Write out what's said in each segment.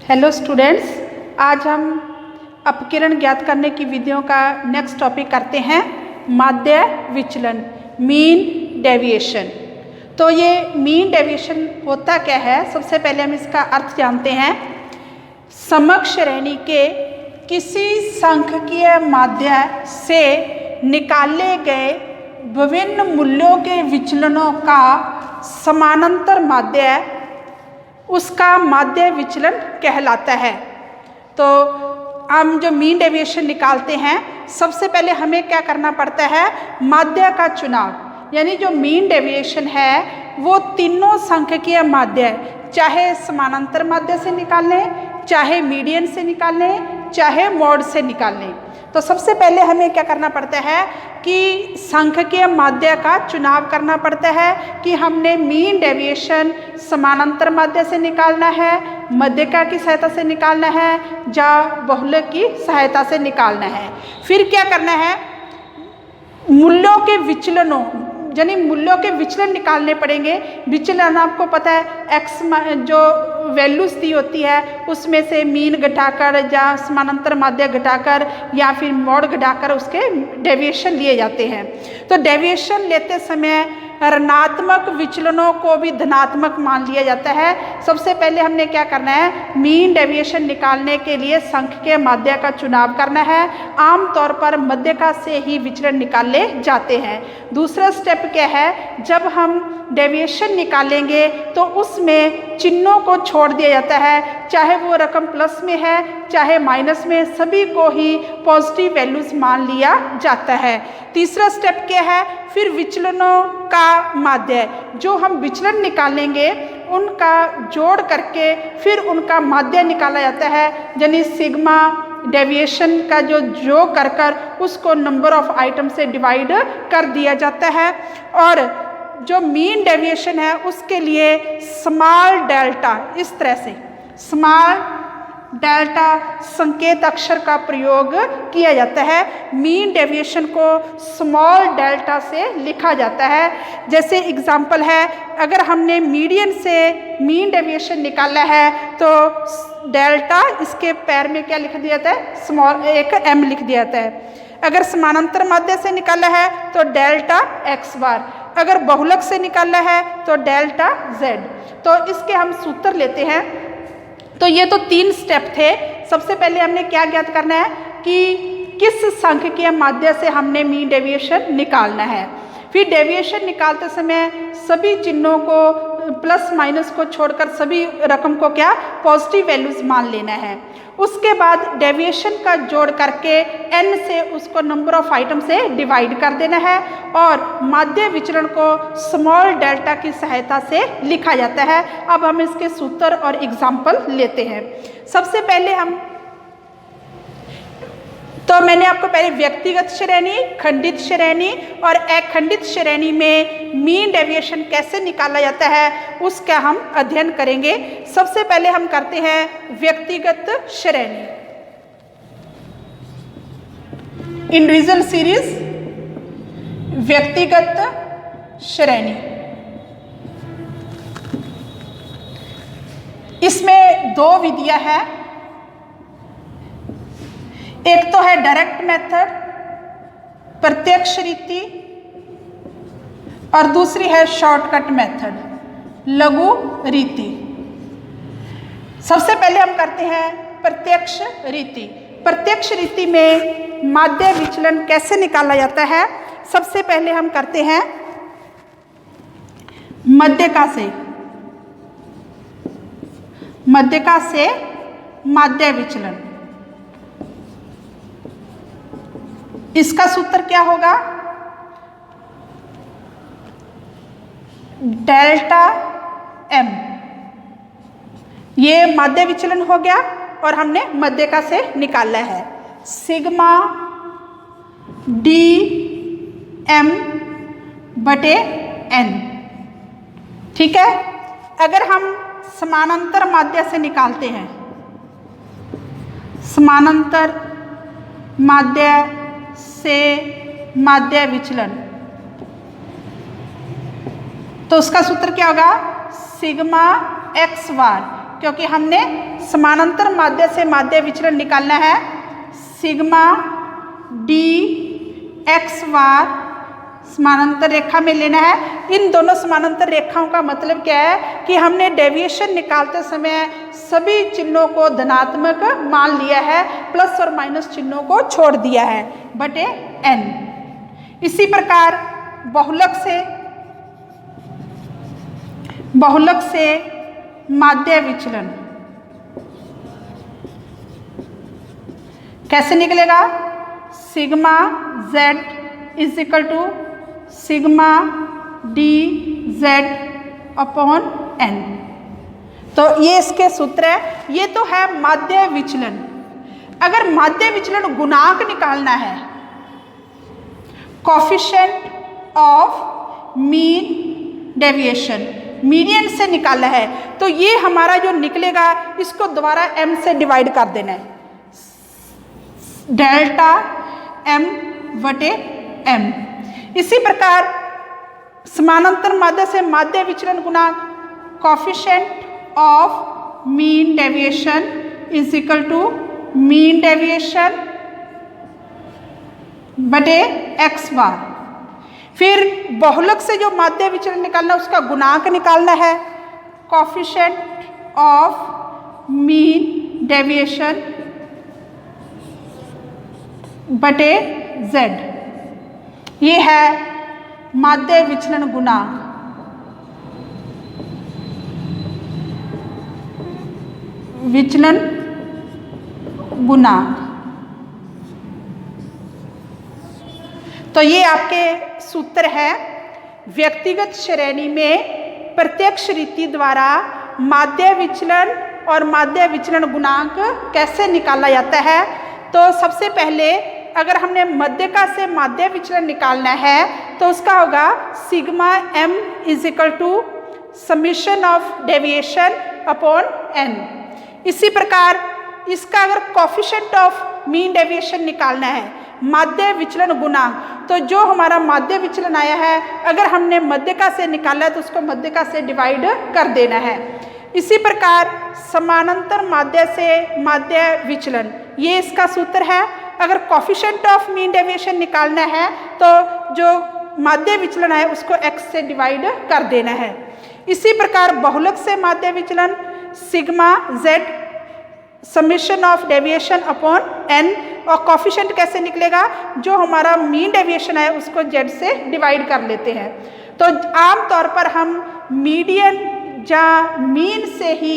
Hello students, आज हम अपकिरण ज्ञात करने की विधियों का नेक्स्ट टॉपिक करते हैं माध्य विचलन, मीन डेविएशन। तो ये मीन डेविएशन होता क्या है, सबसे पहले हम इसका अर्थ जानते हैं। समकक्ष श्रेणी के किसी सांख्यिकीय माध्य से निकाले गए विभिन्न मूल्यों के विचलनों का समानांतर माध्य उसका माध्य विचलन कहलाता है। तो हम जो मीन डेविएशन निकालते हैं, सबसे पहले हमें क्या करना पड़ता है, माध्य का चुनाव। यानी जो मीन डेविएशन है वो तीनों सांख्यिकीय माध्य, चाहे समानांतर माध्य से निकाल लें, चाहे मीडियन से निकाल लें, चाहे मॉड से निकाल लें। तो सबसे पहले हमें क्या करना पड़ता है कि सांख्यिकीय माध्य का चुनाव करना पड़ता है कि हमने मीन डेविएशन समानांतर माध्य से निकालना है, मध्यिका की सहायता से निकालना है, या बहुलक की सहायता से निकालना है। फिर क्या करना है, मूल्यों के विचलनों, यानी मूल्यों के विचलन निकालने पड़ेंगे। विचलन आपको पता है, एक्स जो वैल्यूज दी होती है उसमें से मीन घटाकर या समानांतर माध्य घटाकर या फिर मॉड घटाकर उसके डेविएशन लिए जाते हैं। तो डेविएशन लेते समय ऋणात्मक विचलनों को भी धनात्मक मान लिया जाता है। सबसे पहले हमने क्या करना है, मीन डेविएशन निकालने के लिए सांख्यिकीय माध्य का चुनाव करना है। आमतौर पर मध्यिका से ही विचलन निकाले जाते हैं। दूसरा स्टेप क्या है, जब हम डेविएशन निकालेंगे तो उसमें चिन्हों को छोड़ दिया जाता है, चाहे वो रकम प्लस में है चाहे माइनस में, सभी को ही पॉजिटिव वैल्यूज मान लिया जाता है। तीसरा स्टेप क्या है, फिर विचलनों का माध्य, जो हम विचलन निकालेंगे उनका जोड़ करके फिर उनका माध्य निकाला जाता है। यानी सिग्मा डेविएशन का जो कर उसको नंबर ऑफ आइटम से डिवाइड कर दिया जाता है। और जो मीन डेविएशन है उसके लिए स्मॉल डेल्टा, इस तरह से स्मॉल डेल्टा संकेत अक्षर का प्रयोग किया जाता है। मीन डेविएशन को स्मॉल डेल्टा से लिखा जाता है। जैसे एग्जांपल है, अगर हमने मीडियन से मीन डेविएशन निकाला है तो डेल्टा इसके पैर में क्या लिख दिया जाता है, स्मॉल एक एम लिख दिया जाता है। अगर समानांतर माध्य से निकाला है तो डेल्टा एक्स बार, अगर बहुलक से निकाला है तो डेल्टा जेड। तो इसके हम सूत्र लेते हैं। तो ये तो 3 स्टेप थे। सबसे पहले हमने क्या ज्ञात करना है कि किस सांख्यिकीय माध्य से हमने मीन डेविएशन निकालना है। फिर डेविएशन निकालते समय सभी चिन्हों को प्लस माइनस को छोड़कर सभी रकम को क्या पॉजिटिव वैल्यूज मान लेना है। उसके बाद डेविएशन का जोड़ करके n से उसको नंबर ऑफ आइटम से डिवाइड कर देना है और माध्य विचलन को स्मॉल डेल्टा की सहायता से लिखा जाता है। अब हम इसके सूत्र और एग्जाम्पल लेते हैं। सबसे पहले मैंने आपको पहले व्यक्तिगत श्रेणी, खंडित श्रेणी और अखंडित श्रेणी में मीन डेविएशन कैसे निकाला जाता है उसका हम अध्ययन करेंगे। सबसे पहले हम करते हैं व्यक्तिगत श्रेणी। इंडिविजुअल सीरीज, व्यक्तिगत श्रेणी। इसमें 2 विधियां हैं। एक तो है डायरेक्ट मेथड, प्रत्यक्ष रीति, और दूसरी है शॉर्टकट मेथड, लघु रीति। सबसे पहले हम करते हैं प्रत्यक्ष रीति। प्रत्यक्ष रीति में माध्य विचलन कैसे निकाला जाता है, सबसे पहले हम करते हैं मध्यिका से माध्य विचलन। इसका सूत्र क्या होगा, डेल्टा एम। ये माध्य विचलन हो गया और हमने मध्यिका से निकाला है। सिग्मा डी एम बटे एन। ठीक है। अगर हम समानांतर माध्य से निकालते हैं, समानांतर माध्य से माध्य विचलन, तो उसका सूत्र क्या होगा, सिग्मा एक्स बार, क्योंकि हमने समानांतर माध्य से माध्य विचलन निकालना है। सिग्मा डी एक्स बार समानांतर रेखा में लेना है। इन दोनों समानांतर रेखाओं का मतलब क्या है कि हमने डेविएशन निकालते समय सभी चिन्हों को धनात्मक मान लिया है, प्लस और माइनस चिन्हों को छोड़ दिया है बटे n। इसी प्रकार बहुलक से माध्य विचलन कैसे निकलेगा? Sigma z is equal to sigma D Z upon n। तो ये इसके सूत्र है। ये तो है माध्य विचलन। अगर माध्य विचलन गुणांक निकालना है, coefficient of mean deviation, median से निकालना है, तो ये हमारा जो निकलेगा इसको दोबारा m से डिवाइड कर देना है, डेल्टा m बटे m। इसी प्रकार समानांतर माध्य से माध्य विचलन गुणांक coefficient of mean deviation is equal to mean deviation बटे x बार। फिर बहुलक से जो माध्य विचलन निकालना है उसका गुणांक निकालना है, कोफिशिएंट ऑफ मीन डेविएशन बटे z। ये है माध्य विचलन गुणांक। विचलन गुणांक। तो ये आपके सूत्र है। व्यक्तिगत श्रेणी में प्रत्यक्ष रीति द्वारा माध्य विचलन और माध्य विचलन गुणांक कैसे निकाला जाता है? तो सबसे पहले अगर हमने मध्यका से माध्य विचलन निकालना है तो उसका होगा sigma m is equal to summation of deviation upon n। इसी प्रकार इसका अगर कोफिशिएंट ऑफ मीन डेविएशन निकालना है, माध्य विचलन गुणांक, तो जो हमारा माध्य विचलन आया है अगर हमने मध्यका से निकाला है तो उसको मध्यका से डिवाइड कर देना है। इसी प्रकार समानांतर माध्य से माध्य विचलन, ये इसका सूत्र है। अगर कोफिशिएंट ऑफ मीन डेविएशन निकालना है तो जो माध्य विचलन है उसको x से डिवाइड कर देना है। इसी प्रकार बहुलक से माध्य विचलन sigma z summation of deviation upon n, और कोफिशिएंट कैसे निकलेगा? जो हमारा मीन डेविएशन है उसको z से डिवाइड कर लेते हैं। तो आमतौर पर हम मीडियन या मीन से ही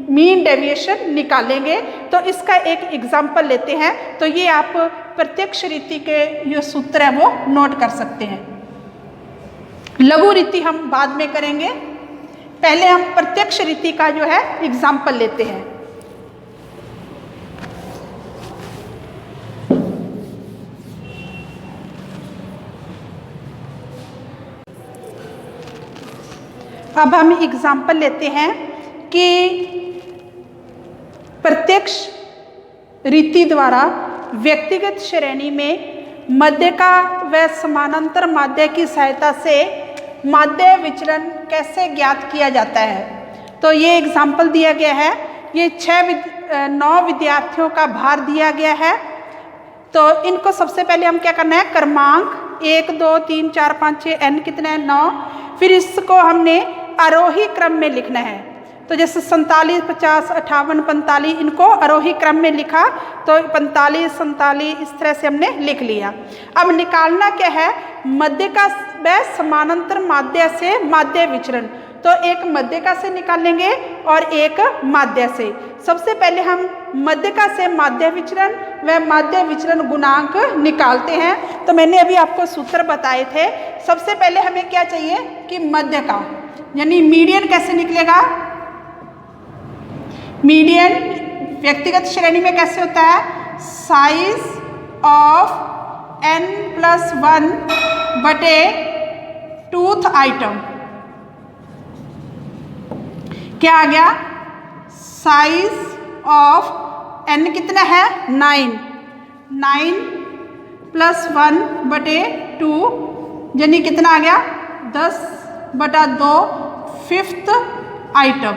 मीन डेविएशन निकालेंगे। तो इसका एक एग्जाम्पल लेते हैं। तो ये आप प्रत्यक्ष रीति के जो सूत्र है वो नोट कर सकते हैं। लघु रीति हम बाद में करेंगे, पहले हम प्रत्यक्ष रीति का जो है एग्जाम्पल लेते हैं। अब हम एग्जाम्पल लेते हैं कि प्रत्यक्ष रीति द्वारा व्यक्तिगत श्रेणी में मध्यका व समानांतर माध्य की सहायता से माध्य विचलन कैसे ज्ञात किया जाता है। तो ये एग्जाम्पल दिया गया है। ये 9 विद्यार्थियों का भार दिया गया है। तो इनको सबसे पहले हम क्या करना है, क्रमांक 1 2 3 4 5 6 n कितना है 9। फिर इसको हमने आरोही क्रम में लिखना है। तो जैसे 47 50 58 45 इनको आरोही क्रम में लिखा, तो 45 47 इस तरह से हमने लिख लिया। अब निकालना क्या है, मध्यका व समानांतर माध्य से माध्य विचलन। तो एक मध्यका से निकालेंगे और एक माध्य से। सबसे पहले हम मध्यका से माध्य विचलन व माध्य विचलन गुणांक निकालते हैं। तो मैंने अभी आपको सूत्र बताए थे। सबसे पहले हमें क्या चाहिए कि मध्यका यानी मीडियन कैसे निकलेगा। मीडियन व्यक्तिगत श्रेणी में कैसे होता है, साइज ऑफ n+1 बटे टूथ आइटम। क्या आ गया, साइज ऑफ n कितना है 9, 9+1 बटे 2 यानी कितना आ गया 10/2 फिफ्थ आइटम।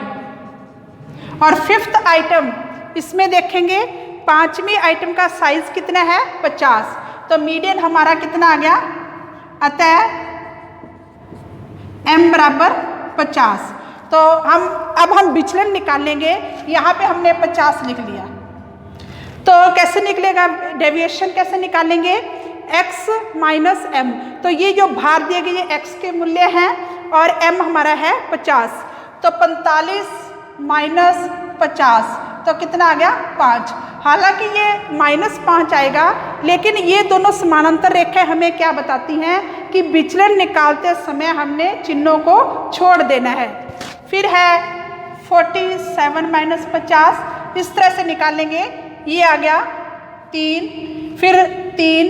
और फिफ्थ आइटम इसमें देखेंगे पांचवी आइटम का साइज कितना है 50, तो मीडियन हमारा कितना आ गया, अतः m बराबर 50। तो अब हम विचलन निकालेंगे, यहाँ पे हमने 50 लिख लिया, तो कैसे निकलेगा डेविएशन कैसे निकालेंगे, x माइनस m। तो ये जो भार दिए गए ये x के मूल्य हैं और m हमारा है 50, तो 45 माइनस 50 तो कितना आ गया 5। हालांकि ये -5 आएगा, लेकिन ये दोनों समानांतर रेखाएं हमें क्या बताती हैं कि विचलन निकालते समय हमने चिन्हों को छोड़ देना है। फिर है 47 माइनस 50, इस तरह से निकालेंगे, ये आ गया 3, फिर 3,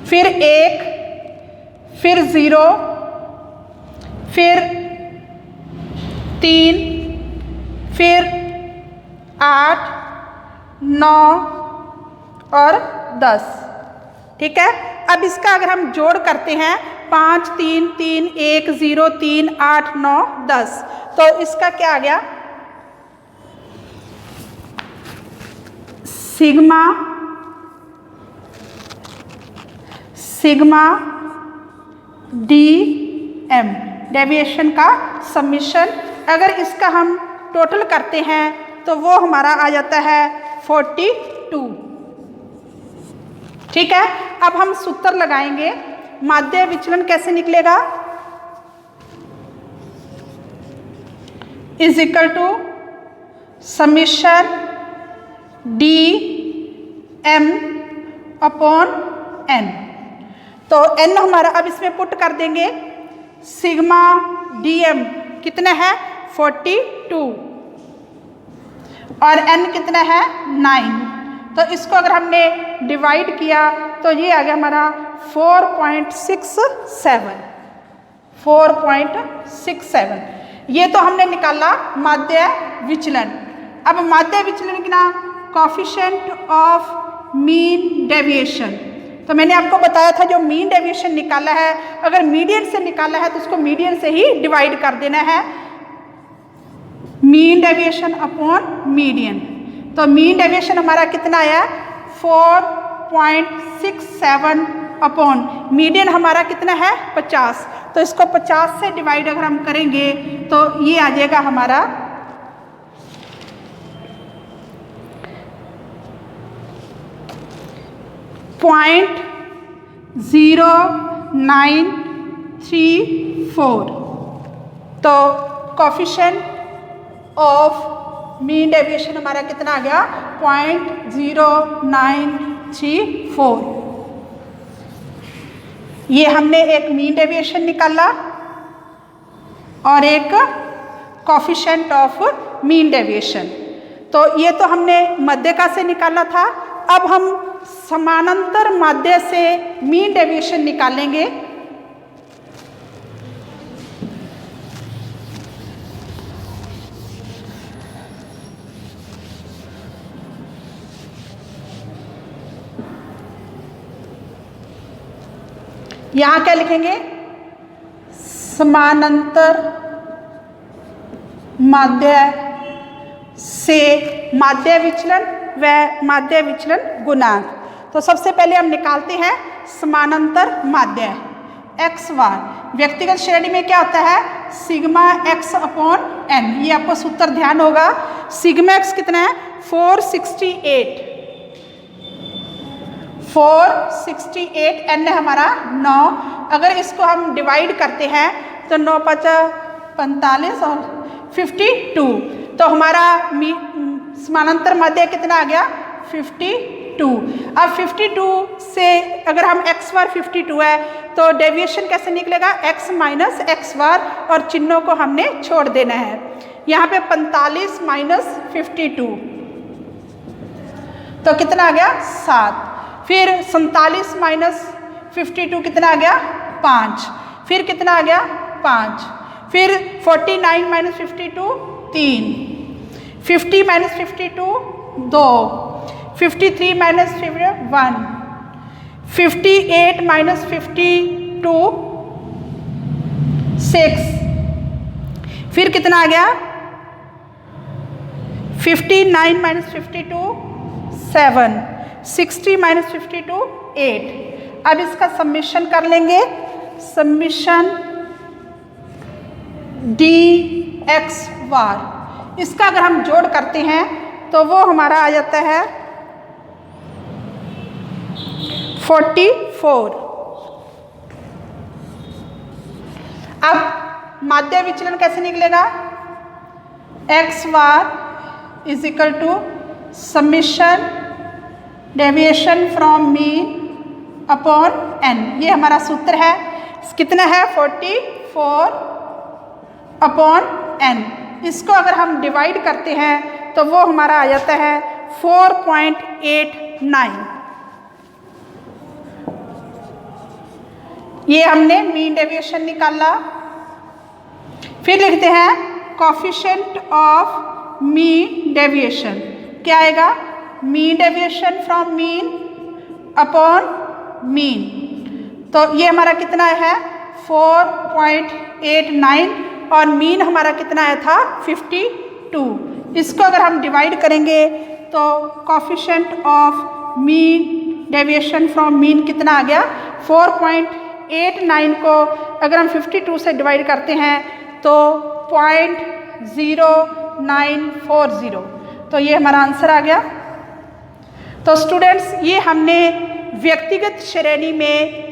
फिर 1, फिर 0, फिर 3, फिर 8, 9 और 10। ठीक है, अब इसका अगर हम जोड़ करते हैं 5, 3, 3, 1, 0, 3, 8, 9, 10, तो इसका क्या आ गया, सिग्मा DM डेविएशन का समीशन। अगर इसका हम टोटल करते हैं तो वो हमारा आ जाता है 42। ठीक है, अब हम सूत्र लगाएंगे, माध्य विचलन कैसे निकलेगा, is equal to summation DM upon n। तो n हमारा अब इसमें पुट कर देंगे, सिग्मा DM कितना है 42 और n कितना है 9, तो इसको अगर हमने डिवाइड किया तो ये आ गया हमारा 4.67। ये तो हमने निकाला माध्य विचलन। अब माध्य विचलन का कोएफिशिएंट ऑफ मीन डेविएशन, तो मैंने आपको बताया था जो मीन डेविएशन निकाला है, अगर मीडियन से निकाला है तो उसको मीडियन से ही डिवाइड कर देना है, मीन डेविएशन अपॉन मीडियन। तो मीन डेविएशन हमारा कितना आया 4.67 अपॉन मीडियन हमारा कितना है 50, तो इसको 50 से डिवाइड अगर हम करेंगे तो ये आ जाएगा हमारा 0.0934। तो कोएफिशिएंट ऑफ मीन डेविएशन हमारा कितना आ गया 0.0934। ये हमने एक मीन डेविएशन निकाला और एक कोएफिशिएंट ऑफ मीन डेविएशन। तो ये तो हमने मध्यका से निकाला था, अब हम समानांतर माध्य से मीन डेविएशन निकालेंगे। यहाँ क्या लिखेंगे, समानांतर माध्य से माध्य विचलन व माध्य विचलन गुणांक। तो सबसे पहले हम निकालते हैं समानांतर माध्य x बार। व्यक्तिगत श्रेणी में क्या होता है सिग्मा x अपॉन n, ये आपको सूत्र ध्यान होगा। सिग्मा x कितना है 468, n है हमारा 9। अगर इसको हम डिवाइड करते हैं तो 9 5 45 और 52, तो हमारा समानांतर माध्य कितना आ गया 52। अब 52 से अगर हम x बार 52 है तो डेविएशन कैसे निकलेगा x माइनस x बार, और चिन्हों को हमने छोड़ देना है। यहाँ पे 45 माइनस 52 तो कितना आ गया 7। फिर 47 माइनस 52 कितना आ गया 5। फिर कितना आ गया 5। फिर 49 माइनस 52 3। 50 माइनस 52 2। 53 माइनस 1। 58 माइनस 52 6। फिर कितना आ गया 59 माइनस 52 7, 60 माइनस 52 8। अब इसका समेशन कर लेंगे, समेशन डी एक्स बार। इसका अगर हम जोड़ करते हैं तो वो हमारा आ जाता है 44। अब माध्य विचलन कैसे निकलेगा? X bar is equal to summation deviation from mean upon N. ये हमारा सूत्र है। कितना है? 44 अपॉन एन। इसको अगर हम डिवाइड करते हैं तो वो हमारा आ जाता है 4.89। ये हमने मीन डेविएशन निकाला। फिर लिखते हैं कोफिशिएंट ऑफ मीन डेविएशन। क्या आएगा? Mean deviation from mean upon mean. तो ये हमारा कितना है? 4.89 और मीन हमारा कितना आया था? 52। इसको अगर हम डिवाइड करेंगे तो coefficient of mean deviation from mean कितना आ गया? 4.89 को अगर हम 52 से डिवाइड करते हैं तो 0.0940। तो ये हमारा आंसर आ गया। तो स्टूडेंट्स, ये हमने व्यक्तिगत श्रेणी में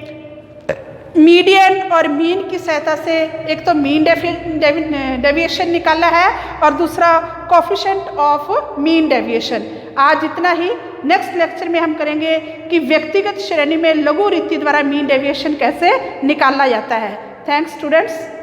मीडियन और मीन की सहायता से एक तो मीन डेविएशन निकाला है और दूसरा कोफिशिएंट ऑफ मीन डेविएशन। आज इतना ही। नेक्स्ट लेक्चर में हम करेंगे कि व्यक्तिगत श्रेणी में लघु रीति द्वारा मीन डेविएशन कैसे निकाला जाता है। Thanks students.